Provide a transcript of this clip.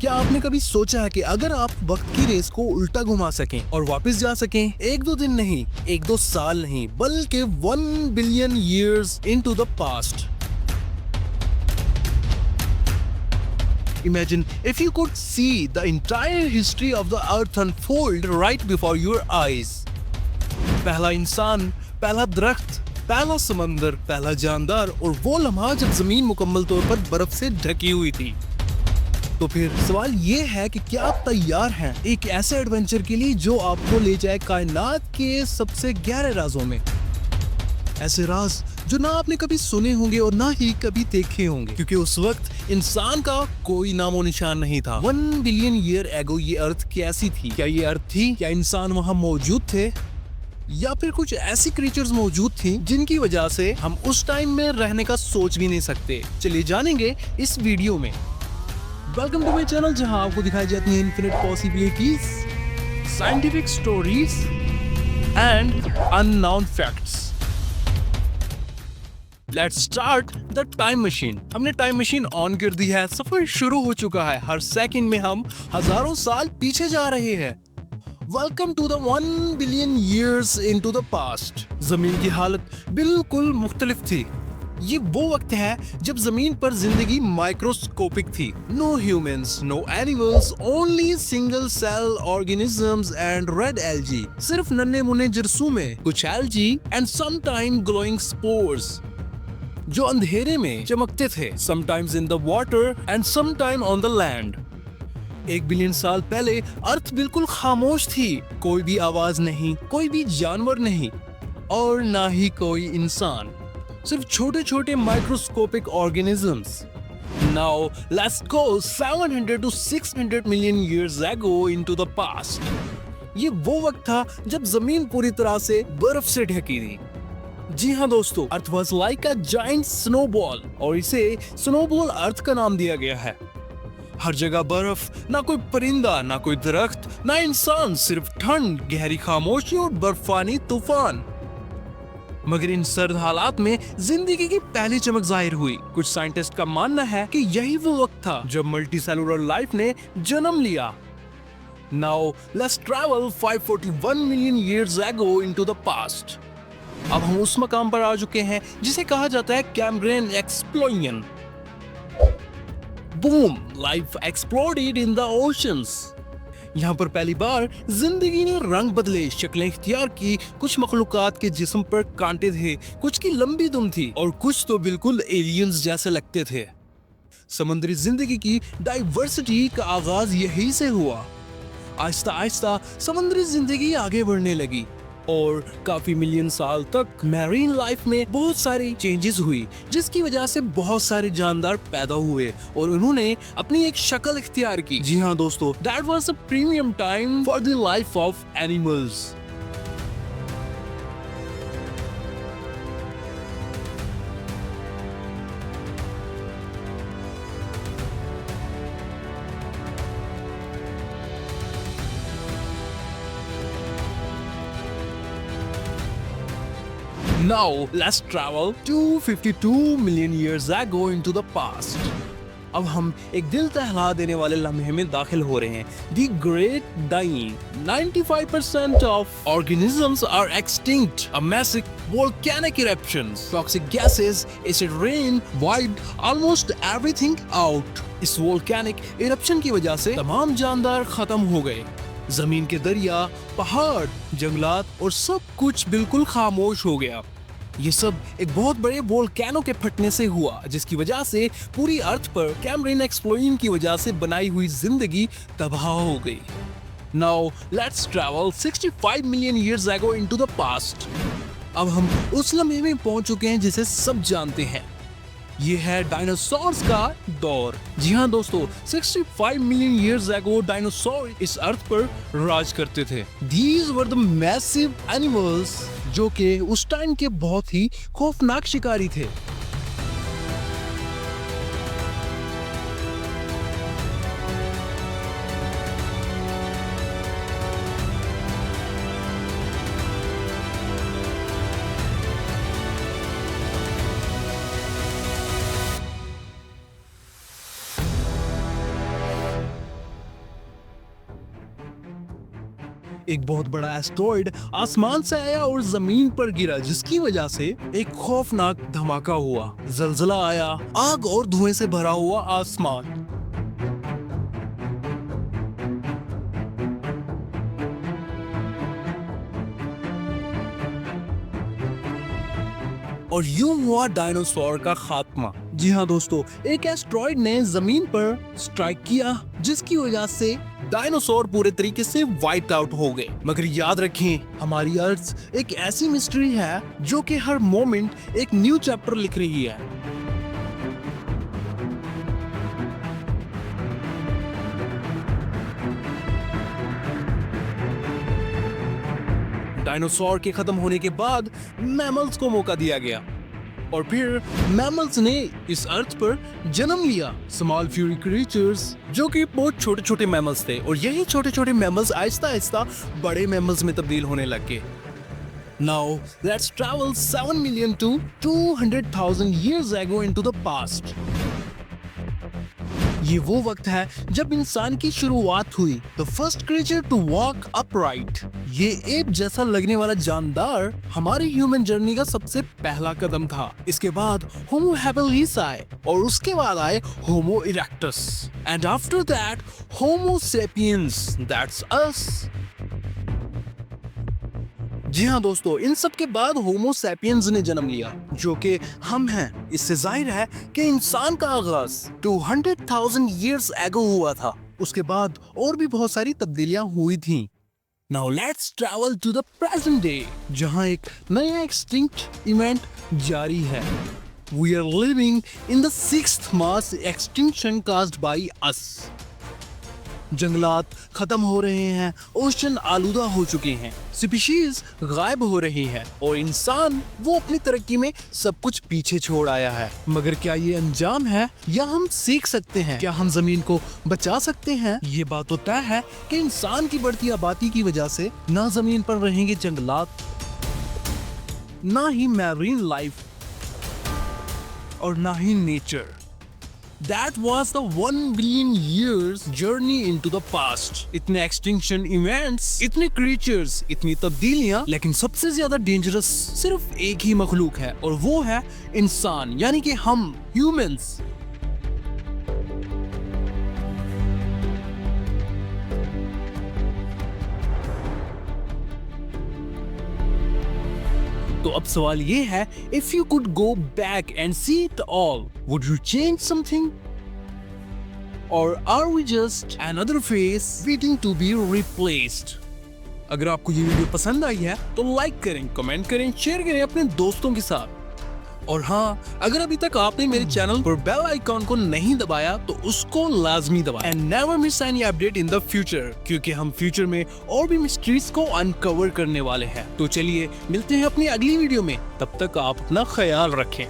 क्या आपने कभी सोचा है कि अगर आप वक्त की रेस को उल्टा घुमा सकें और वापस जा सकें, एक दो दिन नहीं, एक दो साल नहीं, बल्कि 1 billion years into the past. Imagine if you could see the entire history of the earth unfold right before your eyes. पहला इंसान, पहला दरख्त, पहला समंदर, पहला जानदार और वो लम्हा जब जमीन मुकम्मल तौर पर बर्फ से ढकी हुई थी। तो फिर सवाल ये है कि क्या आप तैयार हैं एक ऐसे एडवेंचर के लिए जो आपको ले जाए कायनात के सबसे गहरे राजों में। ऐसे राज जो ना आपने कभी सुने होंगे और ना ही कभी देखे होंगे, क्योंकि उस वक्त इंसान का कोई नामो निशान नहीं था। 1 बिलियन ईयर एगो ये अर्थ कैसी थी? क्या ये अर्थ थी? क्या इंसान वहाँ मौजूद थे? या फिर कुछ ऐसी क्रीचर्स मौजूद थी जिनकी वजह से हम उस टाइम में रहने का सोच भी नहीं सकते? चलिए जानेंगे इस वीडियो में। वेलकम टू माय चैनल, जहां आपको दिखाई जाती हैं infinite possibilities, scientific stories and unknown facts. Let's start the time machine. हमने टाइम मशीन ऑन कर दी है, सफर शुरू हो चुका है। हर सेकंड में हम हजारों साल पीछे जा रहे हैं। Welcome to the 1 billion years into the past. जमीन की हालत बिल्कुल मुख्तलिफ थी। ये वो वक्त है जब जमीन पर जिंदगी माइक्रोस्कोपिक थी। No humans, no animals, only single cell organisms and red algae. सिर्फ नन्हे मुन्ने जरसूमे, कुछ algae and sometime glowing spores जो अंधेरे में चमकते थे, sometimes in the water and sometime on the land. 1 billion साल पहले अर्थ बिल्कुल खामोश थी। कोई भी आवाज नहीं, कोई भी जानवर नहीं और ना ही कोई इंसान, सिर्फ छोटे छोटे microscopic organisms. Now let's go 700 to 600 million years ago into the past। ये वो वक्त था जब जमीन पूरी तरह से बर्फ से ढकी थी। जी हाँ दोस्तों, अर्थ was like a giant snowball और इसे स्नोबॉल अर्थ का नाम दिया गया है। हर जगह बर्फ, ना कोई परिंदा, ना कोई दरख्त, ना इंसान, सिर्फ ठंड, गहरी खामोशी और बर्फानी तूफान। मगर इन सर्द हालात में जिंदगी की पहली चमक जाहिर हुई। कुछ साइंटिस्ट का मानना है कि यही वो वक्त था जब मल्टी सेलुलर लाइफ ने जन्म लिया। Now let's travel 541 million years ago into the past. अब हम उस मकाम पर आ चुके हैं जिसे कहा जाता है Cambrian explosion. Boom, life exploded in the oceans. यहाँ पर पहली बार जिंदगी ने रंग बदले, शक्लें इख्तियार की। कुछ मखलूकात के जिस्म पर कांटे थे, कुछ की लंबी दुम थी और कुछ तो बिल्कुल एलियंस जैसे लगते थे। समुद्री जिंदगी की डाइवर्सिटी का आगाज यही से हुआ। आहिस्ता आहिस्ता समुद्री जिंदगी आगे बढ़ने लगी और काफी मिलियन साल तक मैरीन लाइफ में बहुत सारी चेंजेस हुई, जिसकी वजह से बहुत सारे जानदार पैदा हुए और उन्होंने अपनी एक शक्ल इख्तियार की। जी हाँ दोस्तों, that was a premium time for the life of animals. Now let's travel 252 million years ago into the past। अब हम एक दिल दहला देने वाले लम्हे में दाखिल हो रहे हैं। The Great Dying। 95% of organisms are extinct। A massive volcanic eruptions, toxic gases, acid rain wiped almost everything out। इस volcanic eruption की वजह से तमाम जानदार खत्म हो गए। जमीन के दरिया, पहाड़, जंगलात और सब कुछ बिल्कुल खामोश हो गया। ये सब एक बहुत बड़े वोल्केनो के फटने से हुआ, जिसकी वजह से पूरी अर्थ पर कैम्ब्रियन एक्सप्लोजन की वजह से बनाई हुई जिंदगी तबाह हो गई। Now let's travel 65 million years ago into the past. अब हम उस लम्हे में पहुंच चुके हैं जिसे सब जानते हैं। ये है डायनासोर्स का दौर। जी हाँ दोस्तों, 65 मिलियन ईयर्स अगो डायनासोर इस अर्थ पर राज करते थे। These were the massive animals जो कि उस टाइम के बहुत ही खौफनाक शिकारी थे। एक बहुत बड़ा एस्टेरॉइड आसमान से आया और जमीन पर गिरा, जिसकी वजह से एक खौफनाक धमाका हुआ। जलजला आया, आग और धुएं से भरा हुआ आसमान। और यूं हुआ डायनासोर का खात्मा। जी हाँ दोस्तों, एक एस्टेरॉइड ने जमीन पर स्ट्राइक किया, जिसकी वजह से डायनासोर पूरे तरीके से वाइप आउट हो गए। मगर याद रखें, हमारी अर्थ एक ऐसी मिस्ट्री है जो कि हर मोमेंट एक न्यू चैप्टर लिख रही है। डायनासोर के खत्म होने के बाद मैमल्स को मौका दिया गया और फिर मैमल्स ने इस अर्थ पर जन्म लिया। स्मॉल फ्यूरी क्रीचर्स, जो कि बहुत छोटे छोटे मैमल्स थे, और यही छोटे छोटे मैमल्स आहिस्ता आहिस्ता बड़े मैमल्स में तब्दील होने लग गए। Now let's travel 7 million to 200,000 years ago into the past. ये वो वक्त है जब इंसान की शुरुआत हुई। The first creature to walk upright. ये एप जैसा लगने वाला जानदार हमारी ह्यूमन जर्नी का सबसे पहला कदम था। इसके बाद होमो हैबिलिस आए और उसके बाद आए homo erectus and after that homo sapiens, that's us. जी हाँ दोस्तों, इन सब के बाद होमो सैपियंस ने जन्म लिया, जो कि हम हैं। इससे जाहिर है कि इंसान का आगाज 200,000 years ago हुआ था। उसके बाद और भी बहुत सारी तब्दीलियां हुई थी। Now let's travel to the present day, जहां एक नया एक्सटिंक्ट इवेंट जारी है। We are living in the 6th mass extinction caused by us. जंगलात खत्म हो रहे हैं, ओशन आलूदा हो चुके हैं, स्पीशीज गायब हो रही है और इंसान वो अपनी तरक्की में सब कुछ पीछे छोड़ आया है। मगर क्या ये अंजाम है या हम सीख सकते हैं? क्या हम जमीन को बचा सकते हैं? ये बात तो तय है कि इंसान की बढ़ती आबादी की वजह से ना जमीन पर रहेंगे जंगलात, ना ही मैरीन लाइफ और ना ही nature. That was the 1 billion years journey into the past. इतने extinction events, इतने creatures, इतनी तब्दीलियां, लेकिन सबसे ज्यादा डेंजरस सिर्फ एक ही मखलूक है और वो है इंसान, यानी कि हम humans। तो अब सवाल ये है, if you could go back and see it all, would you change something? Or are we just another face waiting to be replaced? अगर आपको ये वीडियो पसंद आई है तो लाइक करें, कमेंट करें, शेयर करें अपने दोस्तों के साथ। और हाँ, अगर अभी तक आपने मेरे चैनल पर बेल आइकॉन को नहीं दबाया तो उसको लाजमी दबाएं। And never miss any update in the future, क्योंकि हम फ्यूचर में और भी मिस्ट्रीज को अनकवर करने वाले हैं। तो चलिए मिलते हैं अपनी अगली वीडियो में, तब तक आप अपना ख्याल रखें।